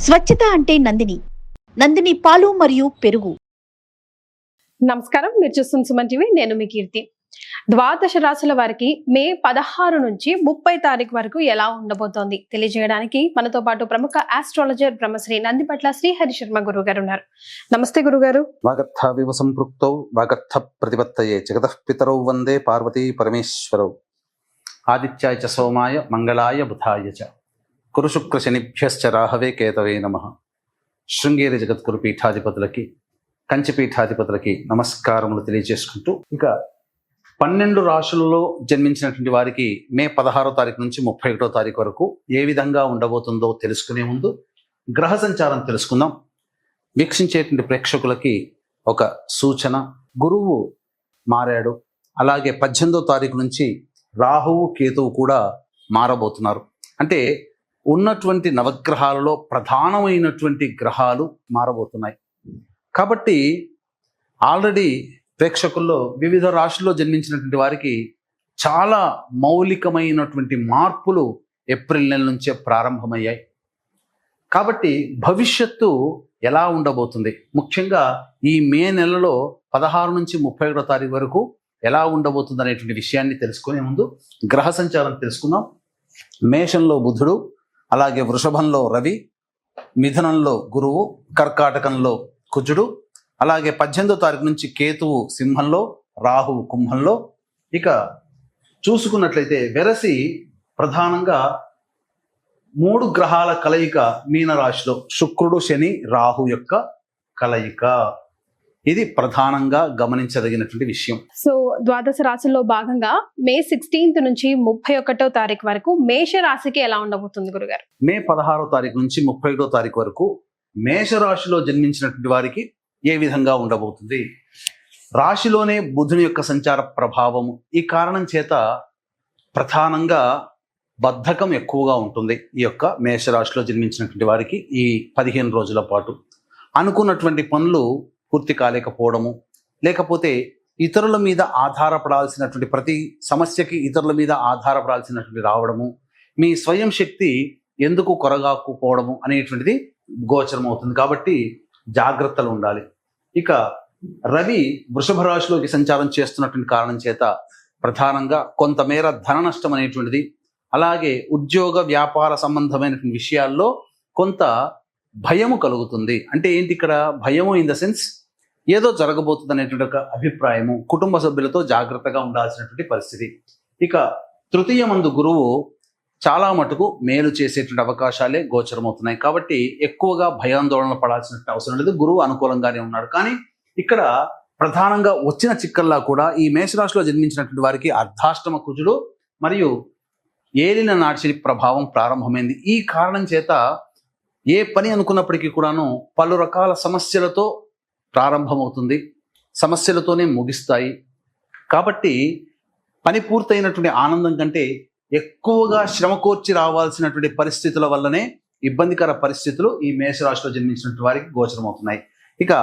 స్వచ్ఛత అంటే నందిని. నందిని పాలు మరియు పెరుగు. నమస్కారం, మీరు చూస్తున్న సుమన్ టీవీ. నేను మీ కీర్తి. ద్వాదశ రాశుల వారికి మే 16 నుంచి 30 తారీఖు వరకు ఎలా ఉండబోతోంది తెలియజేయడానికి మనతో పాటు ప్రముఖ ఆస్ట్రాలజర్ బ్రహ్మశ్రీ నందిపట్ల శ్రీహరి శర్మ గురువు గారు ఉన్నారు. నమస్తే గురుగారు. వాగర్థావివ సంపృక్తౌ వాగర్థ ప్రతిపత్తయే జగతః పితరౌ వందే పార్వతీ పరమేశ్వరౌ. ఆదిత్యాయ చ సోమాయ మంగళాయ బుధాయ చ కురు శుక్ర శనిభ్యశ్చ రాహవే కేతవే నమః. శృంగేరి జగద్గురు పీఠాధిపతులకి, కంచి పీఠాధిపతులకి నమస్కారములు తెలియజేసుకుంటూ, ఇక 12 రాశులలో జన్మించినటువంటి వారికి మే 16వ తారీఖు నుంచి 31వ తారీఖు వరకు ఏ విధంగా ఉండబోతుందో తెలుసుకునే ముందు గ్రహ సంచారం తెలుసుకుందాం. వీక్షించేటువంటి ప్రేక్షకులకి ఒక సూచన: గురువు మారాడు. అలాగే 18వ తారీఖు నుంచి రాహువు కేతువు కూడా మారబోతున్నారు. అంటే ఉన్నటువంటి నవగ్రహాలలో ప్రధానమైనటువంటి గ్రహాలు మారబోతున్నాయి. కాబట్టి ఆల్రెడీ ప్రేక్షకుల్లో వివిధ రాశుల్లో జన్మించినటువంటి వారికి చాలా మౌలికమైనటువంటి మార్పులు ఏప్రిల్ నెల నుంచే ప్రారంభమయ్యాయి. కాబట్టి భవిష్యత్తు ఎలా ఉండబోతుంది, ముఖ్యంగా ఈ మే నెలలో 16 నుంచి 31వ తారీఖు వరకు ఎలా ఉండబోతుంది అనేటువంటి విషయాన్ని తెలుసుకునే ముందు గ్రహ సంచారం తెలుసుకుందాం. మేషంలో బుధుడు, అలాగే వృషభంలో రవి, మిథునంలో గురువు, కర్కాటకంలో కుజుడు, అలాగే 18వ తారీఖు నుంచి కేతువు సింహంలో, రాహువు కుంభంలో. ఇక చూసుకున్నట్లయితే వెరసి ప్రధానంగా 3 గ్రహాల కలయిక మీనరాశిలో, శుక్రుడు శని రాహు యొక్క కలయిక. ఇది ప్రధానంగా గమనించదగినటువంటి విషయం. సో ద్వాదశ రాశుల్లో భాగంగా మే 16 నుంచి 31వ తారీఖు వరకు మేష రాశికి ఎలా ఉండబోతుంది గురుగారు? మే 16వ తారీఖు నుంచి 31వ తారీఖు వరకు మేషరాశిలో జన్మించినటువంటి వారికి ఏ విధంగా ఉండబోతుంది? రాశిలోనే బుధుని యొక్క సంచార ప్రభావము. ఈ కారణం చేత ప్రధానంగా బద్ధకం ఎక్కువగా ఉంటుంది ఈ యొక్క మేషరాశిలో జన్మించినటువంటి వారికి. ఈ 15 రోజుల పాటు అనుకున్నటువంటి పనులు పూర్తి కాలేకపోవడము, లేకపోతే ఇతరుల మీద ఆధారపడాల్సినటువంటి ప్రతి సమస్యకి ఇతరుల మీద ఆధారపడాల్సినటువంటి రావడము, మీ స్వయం శక్తి ఎందుకు కొరగాకపోవడము అనేటువంటిది గోచరం అవుతుంది. కాబట్టి జాగ్రత్తలు ఉండాలి. ఇక రవి వృషభ రాశిలోకి సంచారం చేస్తున్నటువంటి కారణం చేత ప్రధానంగా కొంతమేర ధన నష్టం అనేటువంటిది, అలాగే ఉద్యోగ వ్యాపార సంబంధమైనటువంటి విషయాల్లో కొంత భయము కలుగుతుంది. అంటే ఏంటి ఇక్కడ భయము? ఇన్ ద సెన్స్ ఏదో జరగబోతుంది అనేటువంటి ఒక అభిప్రాయము. కుటుంబ సభ్యులతో జాగ్రత్తగా ఉండాల్సినటువంటి పరిస్థితి. ఇక తృతీయ మందు గురువు చాలా మటుకు మేలు చేసేటువంటి అవకాశాలే గోచరమవుతున్నాయి. కాబట్టి ఎక్కువగా భయాందోళన పడాల్సిన అవసరం లేదు. గురువు అనుకూలంగానే ఉన్నాడు. కానీ ఇక్కడ ప్రధానంగా వచ్చిన చిక్కల్లా కూడా ఈ మేషరాశిలో జన్మించినటువంటి వారికి అర్ధాష్టమ కుజుడు మరియు ఏలిన నాటి ప్రభావం ప్రారంభమైంది. ఈ కారణం చేత ఏ పని అనుకున్నప్పటికీ కూడాను పలు రకాల సమస్యలతో ప్రారంభమవుతుంది, సమస్యలతోనే ముగిస్తాయి. కాబట్టి పని పూర్తయినటువంటి ఆనందం కంటే ఎక్కువగా శ్రమ కోర్చి రావాల్సినటువంటి పరిస్థితుల వల్లనే ఇబ్బందికర పరిస్థితులు ఈ మేషరాశిలో జన్మించినటువంటి వారికి గోచరమవుతున్నాయి. ఇక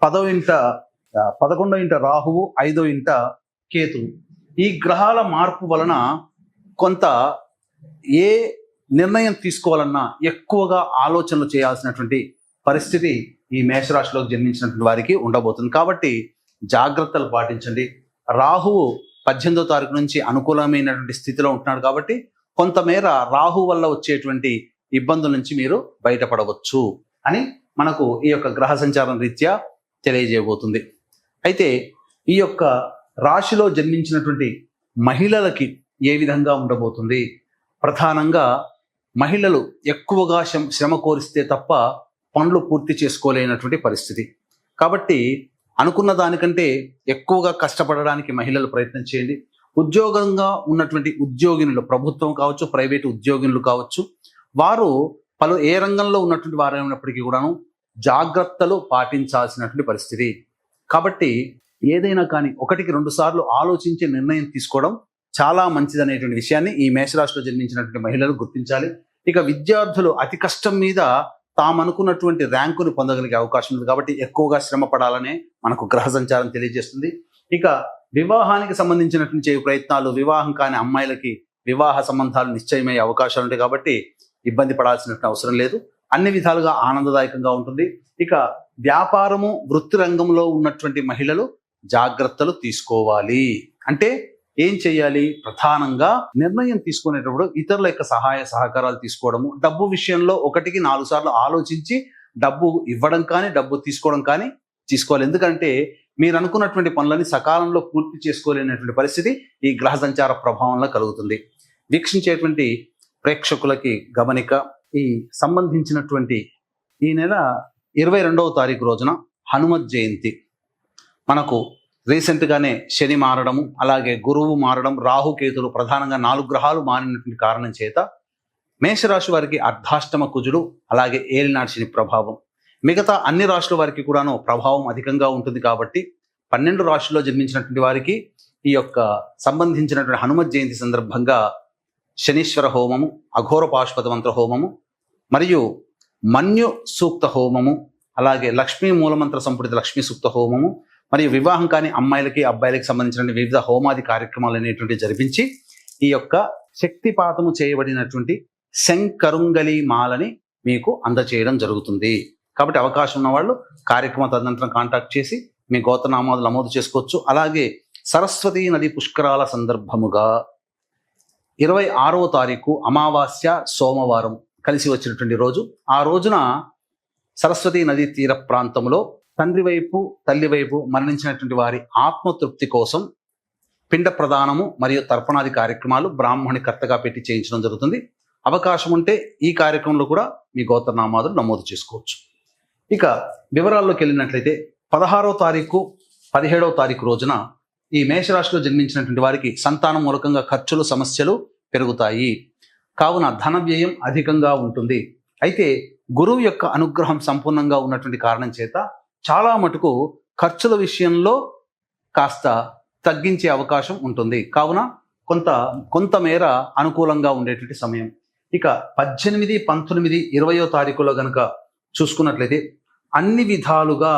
11వ ఇంట రాహువు, 5వ ఇంట కేతువు. ఈ గ్రహాల మార్పు వలన కొంత ఏ నిర్ణయం తీసుకోవాలన్నా ఎక్కువగా ఆలోచనలు చేయాల్సినటువంటి పరిస్థితి ఈ మేషరాశిలోకి జన్మించినటువంటి వారికి ఉండబోతుంది. కాబట్టి జాగ్రత్తలు పాటించండి. రాహువు 18వ తారీఖు నుంచి అనుకూలమైనటువంటి స్థితిలో ఉంటున్నాడు. కాబట్టి కొంతమేర రాహు వల్ల వచ్చేటువంటి ఇబ్బందుల నుంచి మీరు బయటపడవచ్చు అని మనకు ఈ యొక్క గ్రహ సంచారం రీత్యా తెలియజేయబోతుంది. అయితే ఈ యొక్క రాశిలో జన్మించినటువంటి మహిళలకి ఏ విధంగా ఉండబోతుంది? ప్రధానంగా మహిళలు ఎక్కువగా శ్రమ కోరిస్తే తప్ప పనులు పూర్తి చేసుకోలేనటువంటి పరిస్థితి. కాబట్టి అనుకున్న దానికంటే ఎక్కువగా కష్టపడడానికి మహిళలు ప్రయత్నం చేయండి. ఉద్యోగంగా ఉన్నటువంటి ఉద్యోగినులు, ప్రభుత్వం కావచ్చు, ప్రైవేటు ఉద్యోగినులు కావచ్చు, వారు ఏ రంగంలో ఉన్నటువంటి వారైనప్పటికీ కూడాను జాగ్రత్తలు పాటించాల్సినటువంటి పరిస్థితి. కాబట్టి ఏదైనా కానీ 1-2 సార్లు ఆలోచించి నిర్ణయం తీసుకోవడం చాలా మంచిదనేటువంటి విషయాన్ని ఈ మేషరాశిలో జన్మించినటువంటి మహిళలు గుర్తించాలి. ఇక విద్యార్థులు అతి కష్టం మీద తాము అనుకున్నటువంటి ర్యాంకును పొందగలిగే అవకాశం ఉంది. కాబట్టి ఎక్కువగా శ్రమ పడాలనే మనకు గ్రహ సంచారం తెలియజేస్తుంది. ఇక వివాహానికి సంబంధించినటువంటి ప్రయత్నాలు, వివాహం కాని అమ్మాయిలకి వివాహ సంబంధాలు నిశ్చయమయ్యే అవకాశాలు ఉంటాయి. కాబట్టి ఇబ్బంది పడాల్సిన అవసరం లేదు. అన్ని విధాలుగా ఆనందదాయకంగా ఉంటుంది. ఇక వ్యాపారము వృత్తి రంగంలో ఉన్నటువంటి మహిళలు జాగ్రత్తలు తీసుకోవాలి. అంటే ఏం చేయాలి? ప్రధానంగా నిర్ణయం తీసుకునేటప్పుడు ఇతరుల యొక్క సహాయ సహకారాలు తీసుకోవడము, డబ్బు విషయంలో 1-4 సార్లు ఆలోచించి డబ్బు ఇవ్వడం కానీ డబ్బు తీసుకోవడం కానీ తీసుకోవాలి. ఎందుకంటే మీరు అనుకున్నటువంటి పనులని సకాలంలో పూర్తి చేసుకోలేనటువంటి పరిస్థితి ఈ గ్రహ సంచార ప్రభావంలో కలుగుతుంది. వీక్షించేటువంటి ప్రేక్షకులకి గమనిక, ఈ సంబంధించినటువంటి ఈ నెల 22వ తారీఖు రోజున హనుమత్ జయంతి. మనకు రీసెంట్గానే శని మారడము, అలాగే గురువు మారడం, రాహుకేతులు ప్రధానంగా 4 గ్రహాలు మారినటువంటి కారణం చేత మేషరాశి వారికి అర్ధాష్టమ కుజుడు, అలాగే ఏలినాటి శని ప్రభావం. మిగతా అన్ని రాశుల వారికి కూడాను ప్రభావం అధికంగా ఉంటుంది. కాబట్టి 12 రాశుల్లో జన్మించినటువంటి వారికి ఈ యొక్క సంబంధించినటువంటి హనుమత్ జయంతి సందర్భంగా శనీశ్వర హోమము, అఘోర పాశుపత మంత్ర హోమము మరియు మన్యు సూక్త హోమము, అలాగే లక్ష్మీ మూలమంత్ర సంపుటిత లక్ష్మీ సూక్త హోమము మరియు వివాహం కాని అమ్మాయిలకి అబ్బాయిలకి సంబంధించిన వివిధ హోమాది కార్యక్రమాలు అనేటువంటి జరిపించి ఈ యొక్క శక్తిపాతము చేయబడినటువంటి శంకరుంగలి మాలని మీకు అందచేయడం జరుగుతుంది. కాబట్టి అవకాశం ఉన్న వాళ్ళు కార్యక్రమ తదనంతరం కాంటాక్ట్ చేసి మీ గోత్రనామాలు నమోదు చేసుకోవచ్చు. అలాగే సరస్వతీ నది పుష్కరాల సందర్భముగా 26వ తారీఖు అమావాస్య సోమవారం కలిసి వచ్చినటువంటి రోజు. ఆ రోజున సరస్వతీ నది తీర ప్రాంతంలో తండ్రి వైపు తల్లి వైపు మరణించినటువంటి వారి ఆత్మతృప్తి కోసం పిండ ప్రదానము మరియు తర్పణాది కార్యక్రమాలు బ్రాహ్మణి కర్తగా పెట్టి చేయించడం జరుగుతుంది. అవకాశం ఉంటే ఈ కార్యక్రమంలో కూడా మీ గోత్రనామాలు నమోదు చేసుకోవచ్చు. ఇక వివరాల్లోకి వెళ్ళినట్లయితే 16వ తారీఖు 17వ తారీఖు రోజున ఈ మేషరాశిలో జన్మించినటువంటి వారికి సంతానం మూలకంగా ఖర్చులు సమస్యలు పెరుగుతాయి. కావున ధన వ్యయం అధికంగా ఉంటుంది. అయితే గురువు యొక్క అనుగ్రహం సంపూర్ణంగా ఉన్నటువంటి కారణం చేత చాలా మటుకు ఖర్చుల విషయంలో కాస్త తగ్గించే అవకాశం ఉంటుంది. కావున కొంతమేర అనుకూలంగా ఉండేటువంటి సమయం. ఇక 18, 19, 20వ తారీఖులో కనుక చూసుకున్నట్లయితే అన్ని విధాలుగా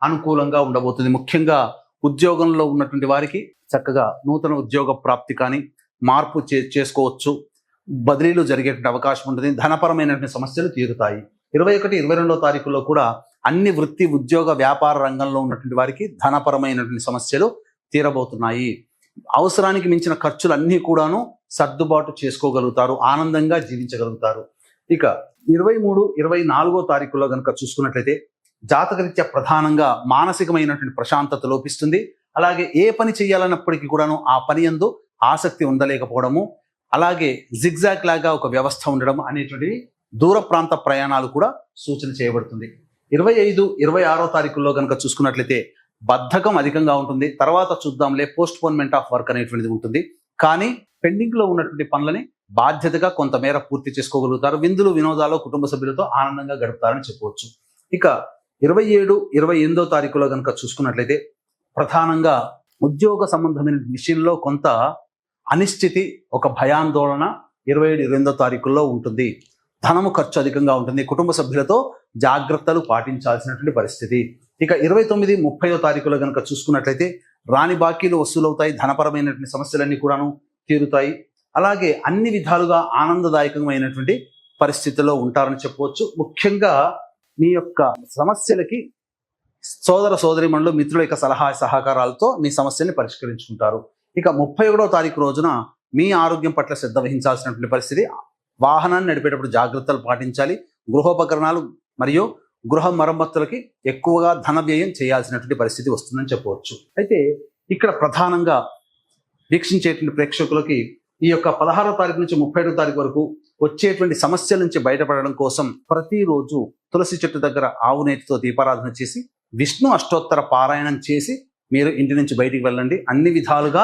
అనుకూలంగా ఉండబోతుంది. ముఖ్యంగా ఉద్యోగంలో ఉన్నటువంటి వారికి చక్కగా నూతన ఉద్యోగ ప్రాప్తి కానీ మార్పు చేసుకోవచ్చు. బదిలీలు జరిగేటువంటి అవకాశం ఉంటుంది. ధనపరమైనటువంటి సమస్యలు తీరుతాయి. 21, 22వ తారీఖులో కూడా అన్ని వృత్తి ఉద్యోగ వ్యాపార రంగంలో ఉన్నటువంటి వారికి ధనపరమైనటువంటి సమస్యలు తీరబోతున్నాయి. అవసరానికి మించిన ఖర్చులు అన్నీ కూడాను సర్దుబాటు చేసుకోగలుగుతారు, ఆనందంగా జీవించగలుగుతారు. ఇక 23, 24వ తారీఖులో కనుక చూసుకున్నట్లయితే జాతకరీత్యా ప్రధానంగా మానసికమైనటువంటి ప్రశాంతత లోపిస్తుంది. అలాగే ఏ పని చేయాలన్నప్పటికీ కూడాను ఆ పని యందు ఆసక్తి ఉండలేకపోవడము, అలాగే జిగ్జాగ్ లాగా ఒక వ్యవస్థ ఉండడం అనేటువంటి దూర ప్రాంత ప్రయాణాలు కూడా సూచన చేయబడుతుంది. 25, 26వ తారీఖుల్లో కనుక చూసుకున్నట్లయితే బద్ధకం అధికంగా ఉంటుంది. తర్వాత చూద్దాంలే, పోస్ట్ పోన్మెంట్ ఆఫ్ వర్క్ అనేటువంటిది ఉంటుంది. కానీ పెండింగ్ లో ఉన్నటువంటి పనులని బాధ్యతగా కొంతమేర పూర్తి చేసుకోగలుగుతారు. విందులు వినోదాలు కుటుంబ సభ్యులతో ఆనందంగా గడుపుతారని చెప్పవచ్చు. ఇక 27, 28వ తారీఖులో కనుక చూసుకున్నట్లయితే ప్రధానంగా ఉద్యోగ సంబంధమైన విషయంలో కొంత అనిశ్చితి, ఒక భయాందోళన 27, 28వ తారీఖుల్లో ఉంటుంది. ధనము ఖర్చు అధికంగా ఉంటుంది. కుటుంబ సభ్యులతో జాగ్రత్తలు పాటించాల్సినటువంటి పరిస్థితి. ఇక 29, 30వ తారీఖులో కనుక చూసుకున్నట్లయితే రాని బాకీలు వసూలవుతాయి. ధనపరమైనటువంటి సమస్యలన్నీ కూడాను తీరుతాయి. అలాగే అన్ని విధాలుగా ఆనందదాయకమైనటువంటి పరిస్థితిలో ఉంటారని చెప్పవచ్చు. ముఖ్యంగా మీ యొక్క సమస్యలకి సోదర సోదరిమణులు మిత్రుల యొక్క సలహా సహకారాలతో మీ సమస్యల్ని పరిష్కరించుకుంటారు. ఇక 31వ తారీఖు రోజున మీ ఆరోగ్యం పట్ల శ్రద్ధ వహించాల్సినటువంటి పరిస్థితి. వాహనాన్ని నడిపేటప్పుడు జాగ్రత్తలు పాటించాలి. గృహోపకరణాలు మరియు గృహ మరమ్మతులకి ఎక్కువగా ధన వ్యయం చేయాల్సినటువంటి పరిస్థితి వస్తుందని చెప్పవచ్చు. అయితే ఇక్కడ ప్రధానంగా వీక్షించేటువంటి ప్రేక్షకులకి ఈ యొక్క 16వ తారీఖు నుంచి 31వ తారీఖు వరకు వచ్చేటువంటి సమస్యల నుంచి బయటపడడం కోసం ప్రతిరోజు తులసి చెట్టు దగ్గర ఆవు నేతితో దీపారాధన చేసి విష్ణు అష్టోత్తర పారాయణం చేసి మీరు ఇంటి నుంచి బయటికి వెళ్ళండి. అన్ని విధాలుగా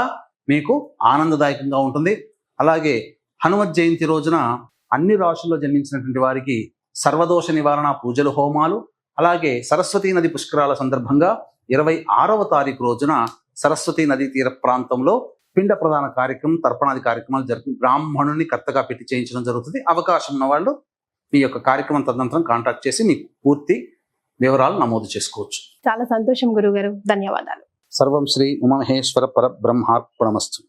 మీకు ఆనందదాయకంగా ఉంటుంది. అలాగే హనుమత్ జయంతి రోజున అన్ని రాశుల్లో జన్మించినటువంటి వారికి సర్వదోష నివారణ పూజలు, హోమాలు, అలాగే సరస్వతీ నది పుష్కరాల సందర్భంగా 26వ తారీఖు రోజున సరస్వతీ నది తీర ప్రాంతంలో పిండ ప్రధాన కార్యక్రమం, తర్పణాది కార్యక్రమాలు జరిపి బ్రాహ్మణుని కర్తగా పెట్టి చేయించడం జరుగుతుంది. అవకాశం ఉన్న వాళ్ళు ఈ యొక్క కార్యక్రమం తదనంతరం కాంటాక్ట్ చేసి మీకు పూర్తి వివరాలు నమోదు చేసుకోవచ్చు. చాలా సంతోషం గురుగారు, ధన్యవాదాలు. సర్వం శ్రీ ఉమామహేశ్వర పరబ్రహ్మార్పణమస్తు.